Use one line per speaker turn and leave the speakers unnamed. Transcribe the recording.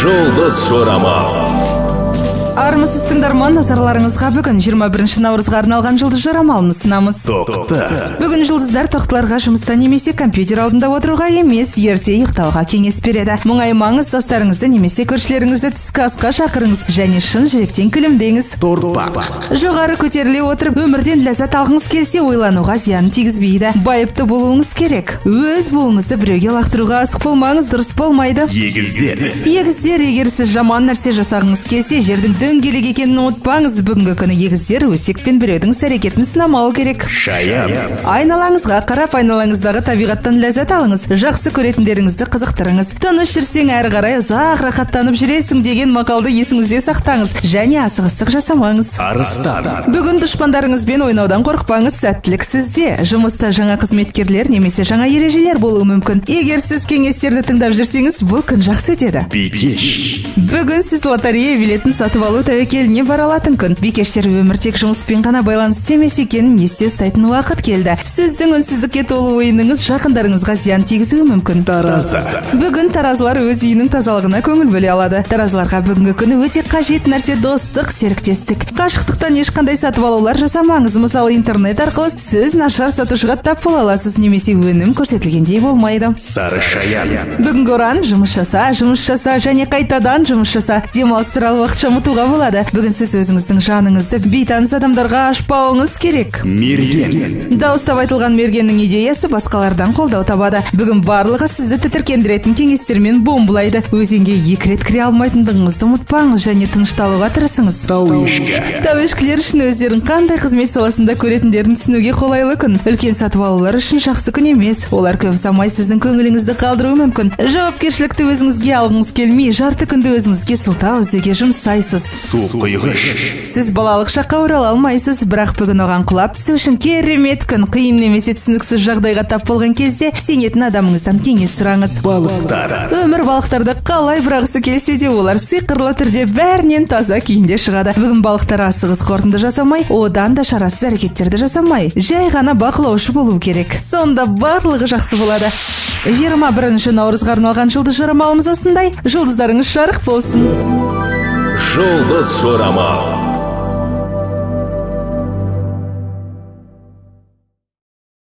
Жұлдыз жорамал.
Армысыз тыңдарман, назарларыңызға бүгін 21 наурызға арналған жұлдыз жорамалын ұсынамыз. Бүгін жұлдыздар тоқтыларға жұмыста немесе компьютер алдында отыруға емес, ерте ұйықтауға кеңес береді. Мұңаймаңыз, достарыңызды немесе көршілеріңізді түскі асқа шақырыңыз және шын жүректен күлімдеңіз. Жоғары көтеріле отырып, өмірден ләззат алғыңыз келсе, ойлануға зиян тигізбейді. Байыпты болуыңыз керек. Өз буыңызды біреуге лақтыруға асық болмаңыз, дұрыс болмайды. Егіздер, егер сіз жаман нәрсе жасағыңыз келсе, жердің дөңгелек екенін ұмытпаңыз. Бүгінгі күні егіздер өсекпен біреудің іс-әрекетін сынамауы керек. Айналаңызға қарап, айналаңыздағы табиғаттан ләззат алыңыз. Жақсы көретіндеріңізді қызықтырыңыз. Тыныш жүрсең әрі қарай ұзақ рахаттанып жүресің деген мақалды есіңізде сақтаңыз және асығыстық жасамаңыз. Бүгін дұшпандарыңызбен ойнаудан қорықпаңыз. Сәттілік сізде. Жұмыста жаңа қызметкерлер немесе жаңа ережелер болуы мүмкін. Егер сіз кеңестерді тыңдап жүрсеңіз, бұл күн жақсы өтеді. Бүгін сіз лотерея билетін сатып алу тәуекеліне бара алатын күн. Бикештер, өмір тек жұмыспен ғана байланысты емес екенін есте ұстайтын уақыт келді. Сіздің үнсіздікке толы ойыныңыз жақындарыңызға зиян тигізуі мүмкін. Бүгін таразылар өз үйінің тазалығына көңіл бөле алады. Таразыларға бүгінгі күні өте қажет нәрсе достық, серіктестік. Қашықтықтан ешқандай сатып алулар жасамаңыз. Мысалы, интернет арқылы сіз нашар сатушыға тап бола аласыз немесе өнім көрсетілгендей болмайды. Бүгінгі ұран жұмыс жаса және қайтадан жұмыс жаса. Демалыс туралы уақытша ұмытуға болады. Бүгін сіз өзіңіздің жаныңызды бейтаныс адамдарға ашпауыңыз керек. Дауыстап айтылған мергеннің идеясы басқалардан қолдау табады. Бүгін барлығы сізді тітіркендіретін кеңестермен бомбылайды. Өзенге 2 рет кіре алмайтындығыңызды ұмытпаңыз және тынышталуға тырысыңыз. Тәуешкілер үшін өздерін қандай қызмет саласында көретіндерін түсінуге қолайлы күн. Үлкен сатып алулар үшін жақсы күн емес. Олар көп ұзамай сіздің көңіліңізді қалдыруы мүмкін. Жауапкершілікті өзіңізге алғыңыз келмей, жарты күнді өзіңізге сылтау іздеуге жұмсайсыз. Сіз балалық шаққа орала алмайсыз, бірақ бүгін оған құлап түсу үшін керемет күн. Қиын немесе түсініксіз жағдайға тап болған кезде сенетін адамыңыздан кеңес сұраңыз. Өмір балықтарды қалай бұрағысы келсе де, олар сиқырлы түрде бәрінен таза күйінде шығады. Бүгін балықтар асығыс қорытынды жасамай, одан да шарасыз әрекеттерді жасамай, жай ғана бақылаушы болу керек. Сонда барлығы жақсы болады. 21 наурызға арналған жұлдыз жорамалымыз осындай. Жұлдыздарыңыз жарық болсын.
Жұлдыз жорамал.